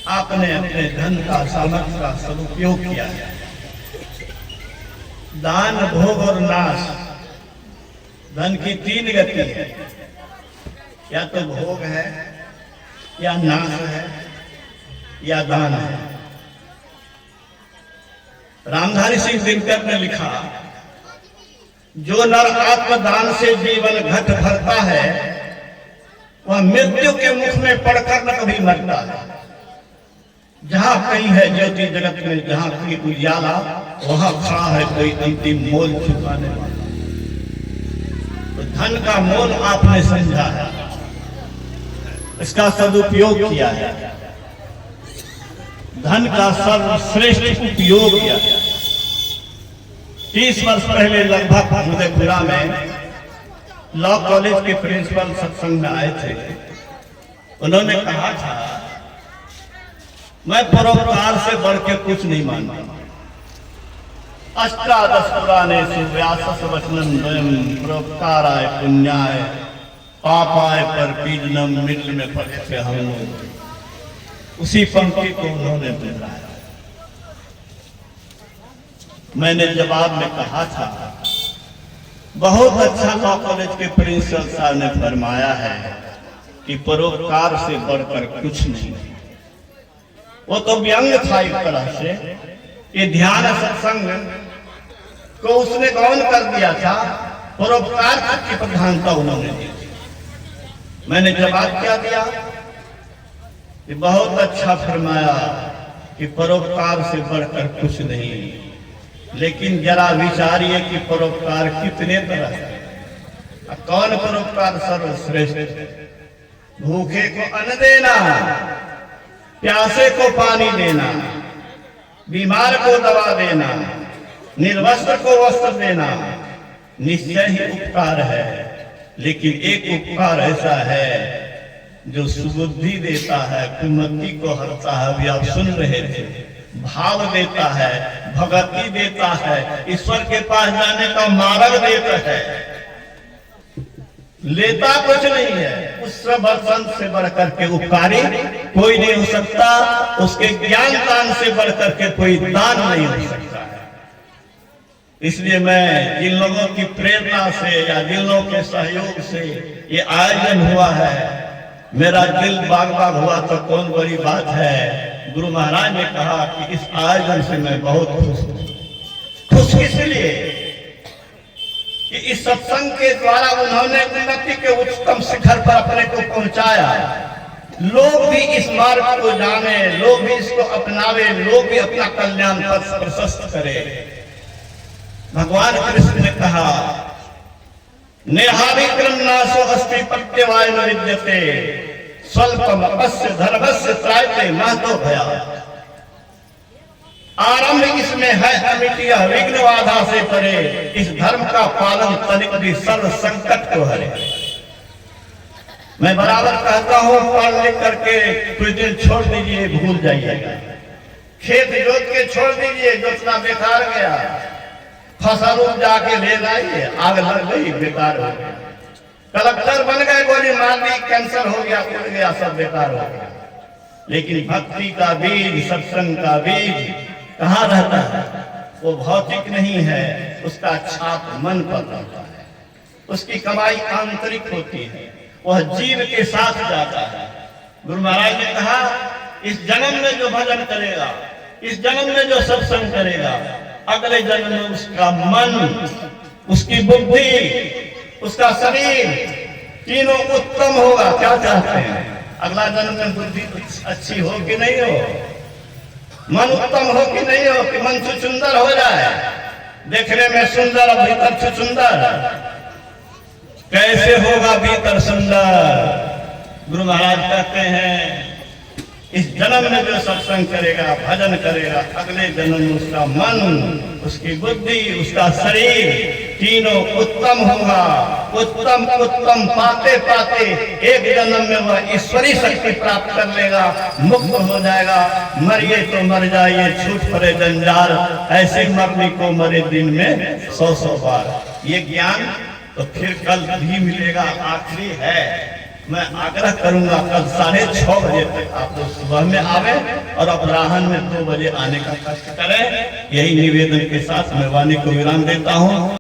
आपने अपने धन का सामर्थ्य का सदुपयोग किया है। दान, भोग और नाश, धन की तीन गति है, या तो भोग है, या नाश है, या दान है। रामधारी सिंह दिनकर ने लिखा, जो नर आत्मदान से जीवन घट भरता है वह मृत्यु के मुख में पड़कर न कभी मरता है। जहां कहीं है ज्योति जगत में, जहां कहीं उजाला, वहां खड़ा है कोई अंतिम मोल चुकाने वाला। तो धन का मोल आपने समझा है, इसका सदुपयोग किया है, धन का सर्वश्रेष्ठ उपयोग किया है। 30 वर्ष पहले लगभग मधेपुरा में लॉ कॉलेज के प्रिंसिपल सत्संग में आए थे। उन्होंने कहा था, मैं परोपकार से बढ़ के कुछ नहीं मानता। अष्टादश पुराणे व्यास वचनम द्वयम परोपकाराय पुण्याय पापाय पर पीडनम मिल में पड़ते हम। उसी पंक्ति को उन्होंने दोहराया। मैंने जवाब में कहा था, बहुत अच्छा लॉ कॉलेज के प्रिंसिपल साहब ने फरमाया है कि परोपकार से बढ़कर कुछ नहीं। वो तो व्यंग था एक तरह से। ये ध्यान सत्संग को उसने गौन कर दिया था, परोपकार की प्रधानता उन्होंने दी। मैंने जवाब क्या दिया कि बहुत अच्छा फरमाया कि परोपकार से बढ़कर कुछ नहीं, लेकिन जरा विचारिए कि परोपकार कितने तरह है। कौन परोपकार सर्वश्रेष्ठ? भूखे को अन्न देना, प्यासे को पानी देना, बीमार को दवा देना, निर्वस्त्र को वस्त्र देना, निश्चय ही उपकार है। लेकिन एक उपकार ऐसा है जो सुबुद्धि देता है, कुमति को हरता है। अभी आप सुन रहे थे, भाव देता है, भगति देता है, ईश्वर के पास जाने का मार्ग देता है। लेता कुछ नहीं है। उस संत से बढ़कर के उपकारी कोई नहीं हो सकता। उसके ज्ञान दान से बढ़कर के कोई दान नहीं हो सकता है। इसलिए मैं जिन लोगों की प्रेरणा से या जिन लोगों के सहयोग से ये आयोजन हुआ है, मेरा दिल बाग बाग हुआ तो कौन बड़ी बात है। गुरु महाराज ने कहा कि इस आयोजन से मैं बहुत खुश हूं। खुश इसलिए कि इस सत्संग के द्वारा उन्होंने उन्नति के उच्चतम शिखर पर अपने को पहुंचाया। लोग भी इस मार्ग को जाने, लोग भी इसको अपनावे, लोग भी अपना कल्याण पथ प्रशस्त करे। भगवान कृष्ण ने कहा, नेहाविक्रम नाशो अस्ति प्रत्यवाय न विद्यते स्वल्पम अपस्य धर्मस्य त्रायते महतो भया। आरंभ इसमें है अमिटिया विघ्न बाधा से परे, इस धर्म का पालन तनिक भी सर्व संकट को हरे। मैं बराबर कहता हूं, पढ़ लिख करके कुछ दिन छोड़ दीजिए, भूल जाइएगा। खेत जोत के छोड़ दीजिए, जोतना बेकार गया। फसल जाके ले जाइए, आग लग गई, बेकार हो गया। कलेक्टर बन गए, गोली मार दी, कैंसर हो गया, उड़ गया, सब बेकार हो गया। लेकिन भक्ति का बीज, सत्संग का बीज कहाँ रहता है? वो भौतिक नहीं है, उसका छाप मन पर रहता है। उसकी कमाई आंतरिक होती है, वह जीव के साथ जाता है। गुरु महाराज ने कहा, इस जन्म में जो भजन करेगा, इस जन्म में जो सत्संग करेगा, अगले जन्म में उसका मन, उसकी बुद्धि, उसका शरीर तीनों उत्तम होगा। क्या चाहते हैं? अगला जन्म में बुद्धि अच्छी हो कि नहीं हो, मन उत्तम हो कि नहीं हो, कि मन सुंदर हो जाए, देखने में सुंदर और भीतर सुंदर। कैसे होगा भीतर सुंदर? गुरु महाराज कहते हैं, इस जन्म में जो सत्संग करेगा, भजन करेगा, अगले जन्म में उसका मन, उसकी बुद्धि, उसका शरीर तीनों उत्तम होगा। उत्तम उत्तम पाते पाते एक जन्म में वह ईश्वरी शक्ति प्राप्त कर लेगा, मुक्त हो जाएगा। मरिए तो मर जाइए, छूट पड़े जंजाल, ऐसे मरने को मरे दिन में 100 बार। ये ज्ञान तो फिर कल भी मिलेगा, आखिरी है। मैं आग्रह करूंगा, कल 6:30 बजे तक आप लोग सुबह में आवे। और अपराह्न में 2 बजे आने का कष्ट करें। यही निवेदन के साथ मैं वाणी को विराम देता हूँ।